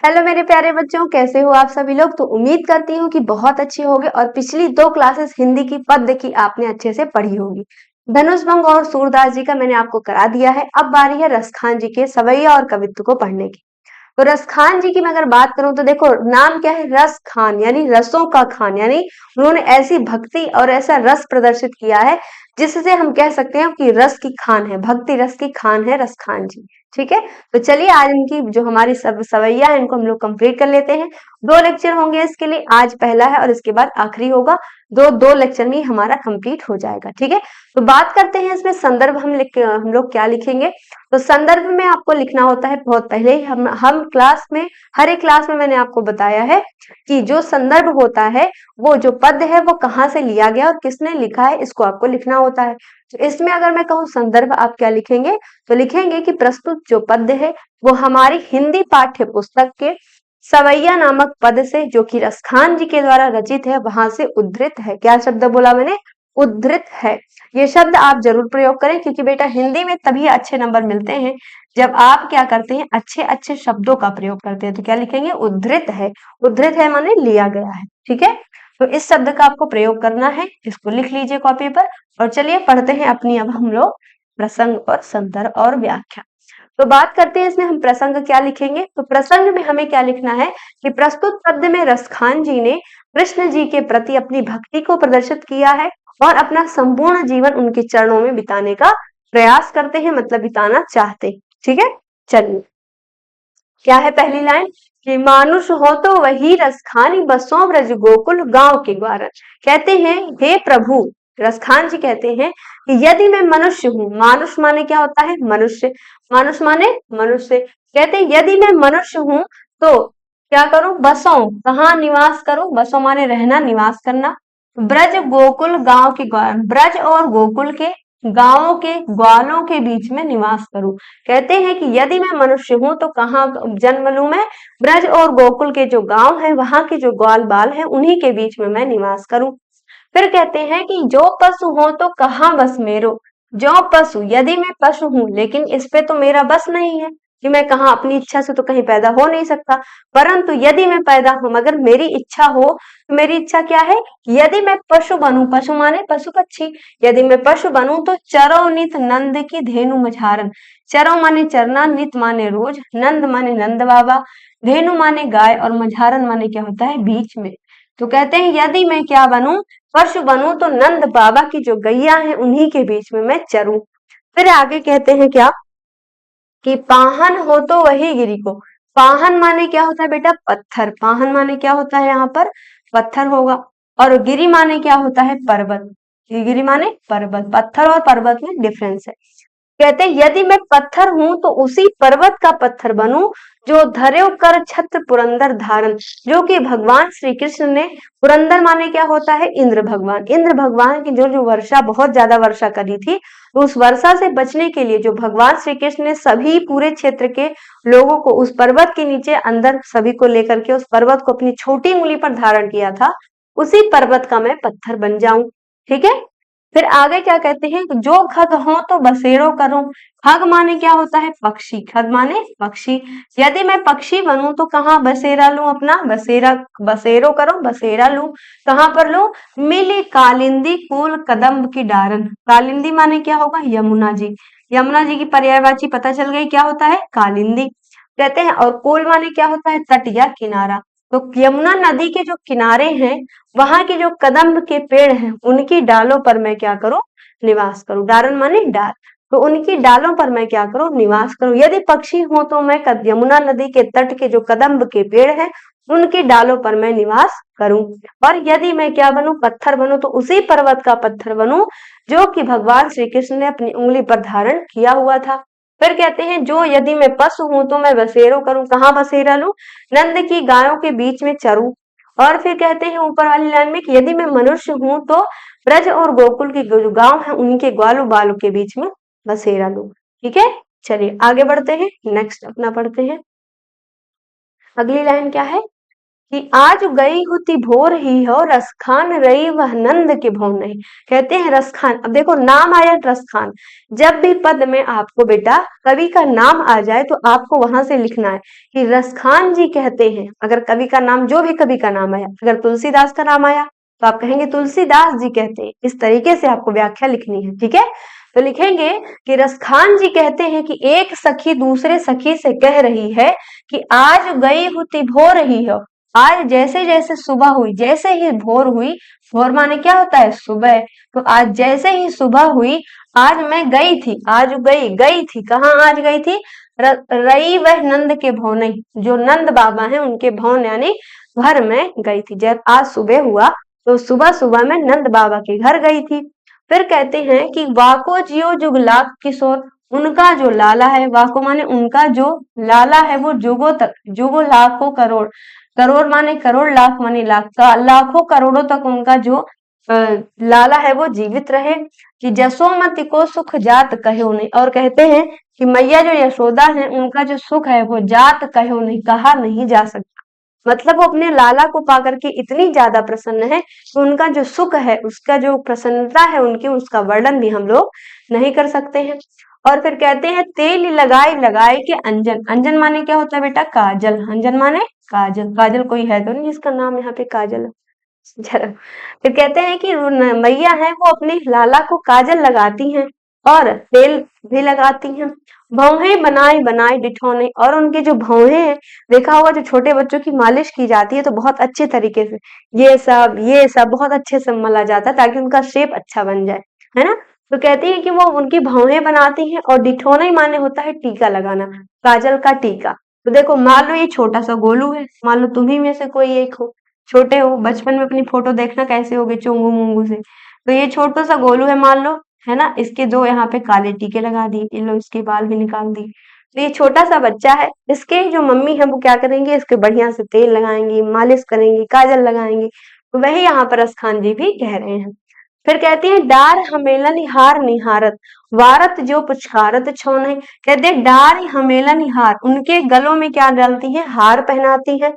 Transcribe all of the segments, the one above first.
Hello मेरे प्यारे बच्चों, कैसे हो आप सभी लोग। तो उम्मीद करती हूँ कि बहुत अच्छे होंगे और पिछली 2 क्लासेस हिंदी की पद्य की आपने अच्छे से पढ़ी होगी। धनुष भंग और सूरदास जी का मैंने आपको करा दिया है। अब बारी है रसखान जी के सवैया और कवित्व को पढ़ने की। तो रसखान जी की मैं अगर बात करूं तो देखो, नाम क्या है, रस खान, यानी रसों का खान, यानी उन्होंने ऐसी भक्ति और ऐसा रस प्रदर्शित किया है जिससे हम कह सकते हैं कि रस की खान है, भक्ति रस की खान है रसखान जी। ठीक है, तो चलिए आज इनकी जो हमारी सब सवैया है इनको हम लोग कंप्लीट कर लेते हैं। 2 लेक्चर होंगे इसके लिए, आज पहला है और इसके बाद आखिरी होगा। दो दो लेक्चर में ही हमारा कंप्लीट हो जाएगा। ठीक है, तो बात करते हैं इसमें संदर्भ हम लोग क्या लिखेंगे। तो संदर्भ में आपको लिखना होता है, बहुत पहले ही हम क्लास में, हर एक क्लास में मैंने आपको बताया है कि जो संदर्भ होता है वो जो पद है वो कहाँ से लिया गया और किसने लिखा है, इसको आपको लिखना होता है। तो इसमें अगर मैं कहूँ संदर्भ आप क्या लिखेंगे, तो लिखेंगे कि प्रस्तुत जो पद है वो हमारी हिंदी पाठ्य पुस्तक के सवैया नामक पद से, जो कि रसखान जी के द्वारा रचित है, वहां से उद्धृत है। क्या शब्द बोला मैंने, उद्धृत है। ये शब्द आप जरूर प्रयोग करें, क्योंकि बेटा हिंदी में तभी अच्छे नंबर मिलते हैं जब आप क्या करते हैं, अच्छे अच्छे शब्दों का प्रयोग करते हैं। तो क्या लिखेंगे, उद्धृत है। उद्धृत है माने लिया गया है। ठीक है, तो इस शब्द का आपको प्रयोग करना है, इसको लिख लीजिए कॉपी पर। और चलिए पढ़ते हैं अपनी अब हम लोग प्रसंग और संदर्भ और व्याख्या। तो बात करते हैं इसमें हम प्रसंग क्या लिखेंगे। तो प्रसंग में हमें क्या लिखना है कि प्रस्तुत पद्य में रसखान जी ने कृष्ण जी के प्रति अपनी भक्ति को प्रदर्शित किया है और अपना संपूर्ण जीवन उनके चरणों में बिताने का प्रयास करते हैं, मतलब बिताना चाहते हैं। ठीक है, चलिए क्या है पहली लाइन कि मानुष हो तो वही रसखानी, बसों ब्रज गोकुल गांव के ग्वारन। कहते हैं हे प्रभु, रसखान जी कहते हैं कि यदि मैं मनुष्य हूँ, मानुष माने क्या होता है, मनुष्य, मानुष माने मनुष्य। कहते हैं यदि मैं मनुष्य हूँ तो क्या करूं, बसों, कहाँ निवास करूं, बसों माने रहना, निवास करना, ब्रज गोकुल गांव के ग्वारन, ब्रज और गोकुल के गांवों के ग्वालों के बीच में निवास करूं। कहते हैं कि यदि मैं मनुष्य हूं तो कहाँ जन्म लूं मैं, ब्रज और गोकुल के जो गांव है, वहां के जो ग्वाल बाल है, उन्हीं के बीच में मैं निवास करूं। फिर कहते हैं कि जो पशु हो तो कहाँ बस मेरो, जो पशु, यदि मैं पशु हूं लेकिन इस पे तो मेरा बस नहीं है कि मैं कहाँ, अपनी इच्छा से तो कहीं पैदा हो नहीं सकता। परंतु यदि मैं पैदा हूं, मगर मेरी इच्छा हो, तो मेरी इच्छा क्या है, यदि मैं पशु बनूं, पशु माने पशु पक्षी, यदि मैं पशु बनूं तो चरो नित नंद की धेनु मझारन। चरो माने चरना, नित माने रोज, नंद माने नंद बाबा, धेनु माने गाय और मझारन माने क्या होता है, बीच में। तो कहते हैं यदि मैं क्या बनूं, पशु बनूं तो नंद बाबा की जो गैया है उन्हीं के बीच में मैं चरूं। फिर आगे कहते हैं क्या कि पाहन हो तो वही गिरी को। पाहन माने क्या होता है बेटा, पत्थर। पाहन माने क्या होता है, यहाँ पर पत्थर होगा। और गिरी माने क्या होता है, पर्वत। गिरी माने पर्वत, पत्थर और पर्वत में डिफरेंस है। कहते हैं यदि मैं पत्थर हूं तो उसी पर्वत का पत्थर बनूं जो धरे कर छत्र पुरंदर धारण, जो कि भगवान श्री कृष्ण ने, पुरंदर माने क्या होता है, इंद्र भगवान, इंद्र भगवान की जो जो वर्षा, बहुत ज्यादा वर्षा करी थी, तो उस वर्षा से बचने के लिए जो भगवान श्री कृष्ण ने सभी पूरे क्षेत्र के लोगों को उस पर्वत के नीचे अंदर सभी को लेकर के उस पर्वत को अपनी छोटी उंगली पर धारण किया था, उसी पर्वत का मैं पत्थर बन जाऊं। ठीक है, फिर आगे क्या कहते हैं, जो खग हो तो बसेरो करूं। खग माने क्या होता है, पक्षी, खग माने पक्षी। यदि मैं पक्षी बनूं तो कहाँ बसेरा लूं, अपना बसेरा, बसेरो करूं, बसेरा लूं। कहाँ पर लूं, मिली कालिंदी कूल कदम्ब की डारन। कालिंदी माने क्या होगा, यमुना जी, यमुना जी की पर्यायवाची पता चल गई, क्या होता है, कालिंदी। कहते हैं और कूल माने क्या होता है, तट या किनारा। तो यमुना नदी के जो किनारे हैं, वहां के जो कदम्ब के पेड़ हैं, उनकी डालों पर मैं क्या करूं, निवास करूं। डारन माने डाल, तो उनकी डालों पर मैं क्या करूं, निवास करूं। यदि पक्षी हूं तो मैं यमुना नदी के तट के जो कदम्ब के पेड़ हैं, उनकी डालों पर मैं निवास करूं। और यदि मैं क्या बनूं, पत्थर बनूं, तो उसी पर्वत का पत्थर बनूं जो कि भगवान श्री कृष्ण ने अपनी उंगली पर धारण किया हुआ था। फिर कहते हैं जो यदि मैं पशु हूं तो मैं बसेरो करूं। कहाँ बसेरा लूं, नंद की गायों के बीच में चरूं। और फिर कहते हैं ऊपर वाली लाइन में कि यदि मैं मनुष्य हूं तो ब्रज और गोकुल के जो गांव है उनके ग्वालों बालों के बीच में बसेरा लूं। ठीक है, चलिए आगे बढ़ते हैं, नेक्स्ट अपना पढ़ते हैं। अगली लाइन क्या है कि आज गई हुती भोर ही हो, रसखान रही वह नंद के भवन नहीं। कहते हैं रसखान, अब देखो नाम आया रसखान, जब भी पद में आपको बेटा कवि का नाम आ जाए तो आपको वहां से लिखना है कि रसखान जी कहते हैं। अगर कवि का नाम, जो भी कवि का नाम आया, अगर तुलसीदास का नाम आया तो आप कहेंगे तुलसीदास जी कहते हैं। इस तरीके से आपको व्याख्या लिखनी है, ठीक है। तो लिखेंगे कि रसखान जी कहते हैं कि एक सखी दूसरे सखी से कह रही है कि आज गई हुती भोर ही हो। आज जैसे जैसे सुबह हुई, जैसे ही भोर हुई, भोर माने क्या होता है, सुबह। तो आज जैसे ही सुबह हुई, आज मैं गई थी, आज गई थी, कहाँ आज गई थी, रई वह नंद के भवन, जो नंद बाबा हैं उनके भवन यानी घर में गई थी। जब आज सुबह हुआ तो सुबह सुबह में नंद बाबा के घर गई थी। फिर कहते हैं कि वाको जियो जुगलाख किशोर, उनका जो लाला है, वाको माने उनका जो लाला है वो जुगों तक, जुगो लाखों करोड़, करोड़ माने करोड़, लाख माने लाख, लाखों करोड़ों तक उनका जो लाला है वो जीवित रहे। कि जसोमती को सुख जात कहो नहीं, और कहते हैं कि मैया जो यशोदा है उनका जो सुख है वो जात कहो नहीं, कहा नहीं जा सकता। मतलब वो अपने लाला को पाकर के इतनी ज्यादा प्रसन्न है कि उनका जो सुख है, उसका जो प्रसन्नता है उनकी, उसका वर्णन भी हम लोग नहीं कर सकते हैं। और फिर कहते हैं तेल लगाए लगाए के अंजन, अंजन माने क्या होता है बेटा, काजल, अंजन माने काजल, काजल कोई है तो नहीं जिसका नाम यहाँ पे काजल है, जरा। फिर कहते हैं कि मैया है वो अपने लाला को काजल लगाती हैं और तेल भी लगाती हैं। भौहें बनाए बनाए डिठौने, और उनके जो भौहें हैं, देखा होगा जो छोटे बच्चों की मालिश की जाती है तो बहुत अच्छे तरीके से ये सब बहुत अच्छे से मला जाता है ताकि उनका शेप अच्छा बन जाए, है ना। तो कहती है कि वो उनकी भौहें बनाती हैं, और डिठौने माने होता है टीका लगाना, काजल का टीका। तो देखो मान लो ये छोटा सा गोलू है, मान लो तुम्ही में से कोई एक हो, छोटे हो, बचपन में अपनी फोटो देखना कैसे होगे चोंगू मोंगू से। तो ये छोटा सा गोलू है मान लो, है ना, इसके दो यहाँ पे काले टीके लगा दिए, इन लो इसके बाल भी निकाल दिए। तो ये छोटा सा बच्चा है, इसके जो मम्मी है वो क्या करेंगे, इसके बढ़िया से तेल लगाएंगी, मालिश करेंगी, काजल लगाएंगी। तो वही यहाँ पर रसखान जी भी कह रहे हैं। फिर कहती है डार हमेलन हार निहारत, वारत जो पुचकारत छौन है। कहते हैं डार हमेलन हार, उनके गलों में क्या डालती है, हार पहनाती है,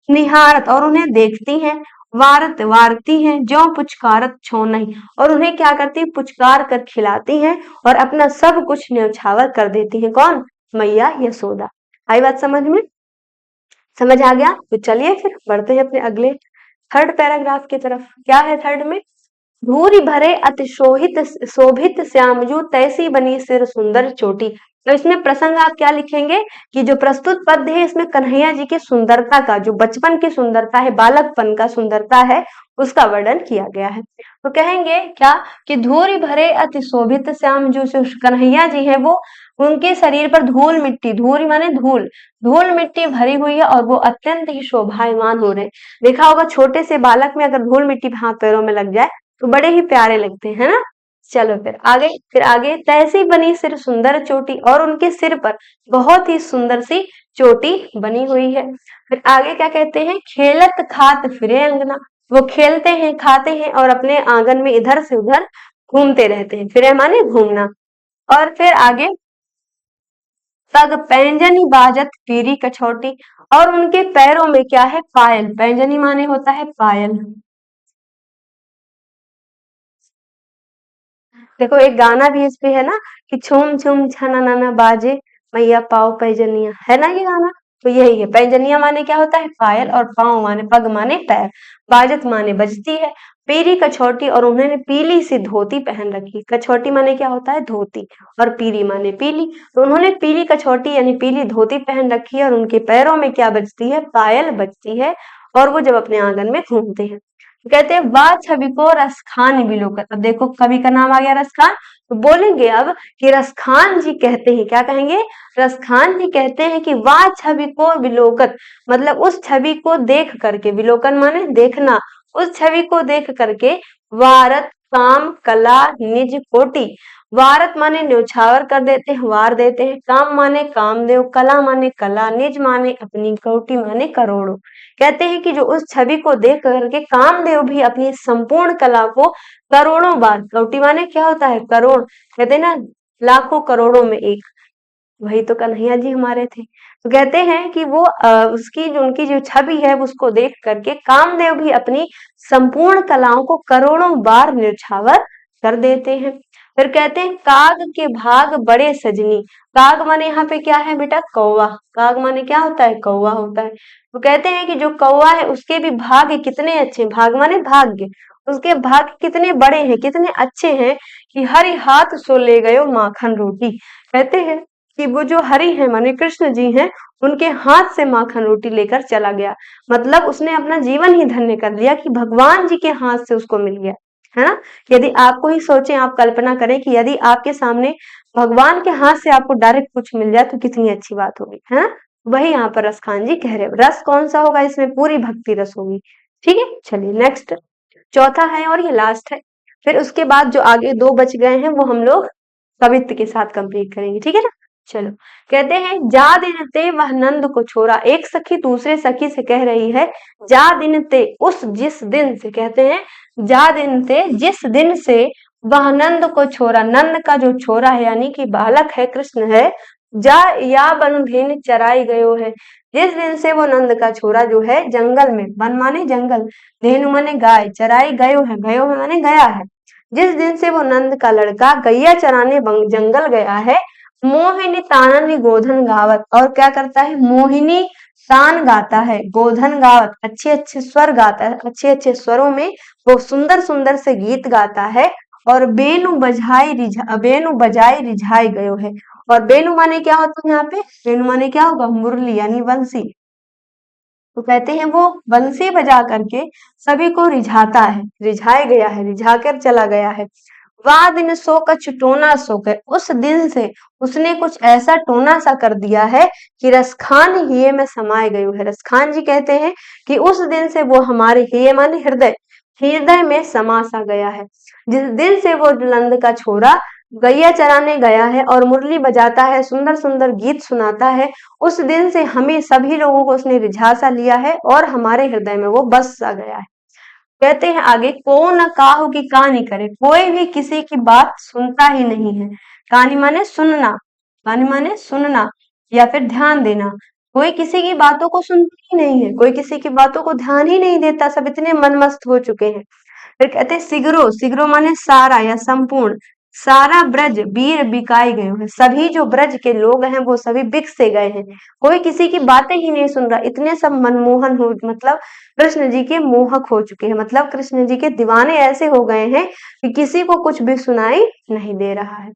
निहारत और उन्हें देखती हैं, वारत वारती हैं, जो पुचकारत छौनई, और उन्हें क्या करती है, पुचकार कर खिलाती हैं और अपना सब कुछ न्यौछावर कर देती हैं। कौन, मैया यशोदा। आई बात समझ में, समझ आ गया। तो चलिए फिर बढ़ते हैं अपने अगले थर्ड पैराग्राफ की तरफ। क्या है थर्ड में, धूरी भरे अति शोभित शोभित श्यामजू तैसी बनी सिर सुंदर चोटी। तो इसमें प्रसंग आप क्या लिखेंगे कि जो प्रस्तुत पद्य है इसमें कन्हैया जी की सुंदरता का, जो बचपन की सुंदरता है, बालकपन का सुंदरता है, उसका वर्णन किया गया है। तो कहेंगे क्या कि धूरी भरे अति शोभित श्याम जो कन्हैया जी है वो, उनके शरीर पर धूल मिट्टी, धूल माने धूल, धूल मिट्टी भरी हुई है और वो अत्यंत ही शोभायमान हो रहे हैं। देखा होगा छोटे से बालक में अगर धूल मिट्टी हाथ पैरों में लग जाए तो बड़े ही प्यारे लगते हैं ना। चलो फिर आगे तैसी बनी सिर सुंदर चोटी, और उनके सिर पर बहुत ही सुंदर सी चोटी बनी हुई है। फिर आगे क्या कहते हैं, खेलत खात फिरे अंगना, वो खेलते हैं खाते हैं और अपने आंगन में इधर से उधर घूमते रहते हैं, फिरे माने घूमना। और फिर आगे तग पैंजनी बाजत पीरी कछौटी, और उनके पैरों में क्या है, पायल, पैंजनी माने होता है पायल। देखो एक गाना भी इस पे है ना कि छुम छुम छना नाना बाजे मैया पाओ पैजनिया, है ना ये गाना। तो यही है, पैजनिया माने क्या होता है, पायल, और पाँव माने पग माने पैर, बाजत माने बजती है, पीरी कछौटी, और उन्होंने पीली सी धोती पहन रखी। कछौटी माने क्या होता है, धोती, और पीली माने पीली। तो उन्होंने पीली कछौटी यानी पीली धोती पहन रखी है, और उनके पैरों में क्या बजती है, पायल बजती है, और वो जब अपने आंगन में घूमते हैं। कहते हैं वाह छवि को रसखान बिलोकत। अब देखो कवि का नाम आ गया रसखान, तो बोलेंगे अब कि रसखान जी कहते हैं, क्या कहेंगे, रसखान जी कहते हैं कि वाह छवि को विलोकत, मतलब उस छवि को देख करके, विलोकन माने देखना, उस छवि को देख करके वारत काम कला निज कोटि, वारत माने न्यौछावर कर देते हैं, वार देते हैं, काम माने कामदेव, कला माने कला, निज माने अपनी, कोटि माने करोड़ों। कहते हैं कि जो उस छवि को देख करके कामदेव भी अपनी संपूर्ण कला को करोड़ों बार, कोटि माने क्या होता है, करोड़, कहते हैं ना लाखों करोड़ों में एक, वही तो कन्हैया जी हमारे थे। तो कहते हैं कि वो उसकी जो उनकी जो छवि है उसको देख करके कामदेव भी अपनी संपूर्ण कलाओं को करोड़ों बार न्यौछावर कर देते हैं। फिर कहते हैं काग के भाग बड़े सजनी। काग माने यहाँ पे क्या है बेटा? कौवा। काग माने क्या होता है? कौवा होता है। तो कहते हैं कि जो कौवा है उसके भी भाग्य कितने अच्छे, भाग माने भाग्य, उसके भाग्य कितने बड़े हैं, कितने अच्छे हैं कि हरि हाथ सो ले गयो माखन रोटी। कहते हैं कि वो जो हरि है माने कृष्ण जी हैं, उनके हाथ से माखन रोटी लेकर चला गया। मतलब उसने अपना जीवन ही धन्य कर लिया कि भगवान जी के हाथ से उसको मिल गया, है ना। यदि आपको ही सोचें, आप कल्पना करें कि यदि आपके सामने भगवान के हाथ से आपको डायरेक्ट कुछ मिल जाए तो कितनी अच्छी बात होगी, है ना। वही यहाँ पर रस खान जी कह रहे हैं। रस कौन सा होगा? इसमें पूरी भक्ति रस होगी। ठीक है, चलिए नेक्स्ट, चौथा है और ये लास्ट है। फिर उसके बाद जो आगे दो बच गए हैं वो हम लोग कवित्व के साथ कंप्लीट करेंगे, ठीक है ना। चलो, कहते हैं जा दिन ते वह नंद को छोड़ा। एक सखी दूसरे सखी से कह रही है जा दिन ते, उस जिस दिन से, कहते हैं जा दिन ते, जिस दिन से वह नंद को छोड़ा, नंद का जो छोरा है यानी कि बालक है, कृष्ण है, जा या बन भिन चराई गयो है। जिस दिन से वो नंद का छोरा जो है जंगल में, वन माने जंगल, धेनु माने गाय, चराई गयो है, गयो है माने गया है। जिस दिन से वो नंद का लड़का गैया चराने जंगल गया है, मोहिनी ताननी गोधन गावत, और क्या करता है? मोहिनी तान गाता है, गोधन गावत, अच्छे अच्छे स्वर गाता है, अच्छे अच्छे स्वरों में वो सुंदर सुंदर से गीत गाता है। और बेनु बजाई रिझाई गयो है। और बेनु माने क्या होता है? यहाँ पे बेनु माने क्या होगा? मुरली यानी बंसी। तो कहते हैं वो बंसी बजा करके सभी को रिझाता है, रिझाए गया है, रिझा कर चला गया है। वह दिन सो कछु टोना सो गए, उस दिन से उसने कुछ ऐसा टोना सा कर दिया है कि रसखान हिये में समाये गयो है। रसखान जी कहते हैं कि उस दिन से वो हमारे हिये माने हृदय, हृदय में समा सा गया है। जिस दिन से वो नंद का छोरा गैया चराने गया है और मुरली बजाता है, सुंदर सुंदर गीत सुनाता है, उस दिन से हमें सभी लोगों को उसने रिझा सा लिया है और हमारे हृदय में वो बस सा गया है। कहते हैं आगे, को न काहू की कहानी करे, कोई भी किसी की बात सुनता ही नहीं है। कहानी माने सुनना, कहानी माने सुनना या फिर ध्यान देना। कोई किसी की बातों को सुनता ही नहीं है, कोई किसी की बातों को ध्यान ही नहीं देता, सब इतने मनमस्त हो चुके हैं। फिर कहते हैं सिगरो, सिगरो माने सारा या संपूर्ण, सारा ब्रज वीर बिकाई गए हैं। सभी जो ब्रज के लोग हैं वो सभी बिक से गए हैं, कोई किसी की बातें ही नहीं सुन रहा, इतने सब मनमोहन हो, मतलब कृष्ण जी के मोहक हो चुके हैं, मतलब कृष्ण जी के दीवाने ऐसे हो गए हैं कि किसी को कुछ भी सुनाई नहीं दे रहा है।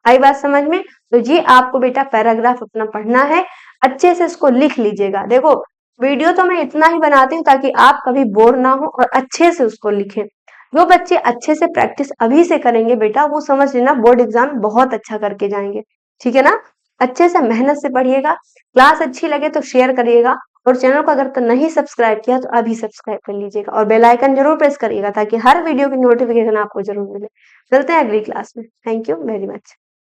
आई बात समझ में? तो ये आपको बेटा पैराग्राफ अपना पढ़ना है, अच्छे से इसको लिख लीजिएगा। देखो, वीडियो तो मैं इतना ही बनाती हूँ ताकि आप कभी बोर ना हो और अच्छे से उसको लिखें। जो बच्चे अच्छे से प्रैक्टिस अभी से करेंगे बेटा, वो समझ लेना बोर्ड एग्जाम बहुत अच्छा करके जाएंगे, ठीक है ना। अच्छे से मेहनत से पढ़िएगा। क्लास अच्छी लगे तो शेयर करिएगा और चैनल को अगर तो नहीं सब्सक्राइब किया तो अभी सब्सक्राइब कर लीजिएगा और बेल आइकन जरूर प्रेस करिएगा ताकि हर वीडियो की नोटिफिकेशन आपको जरूर मिले। मिलते हैं अगली क्लास में। Thank you very much.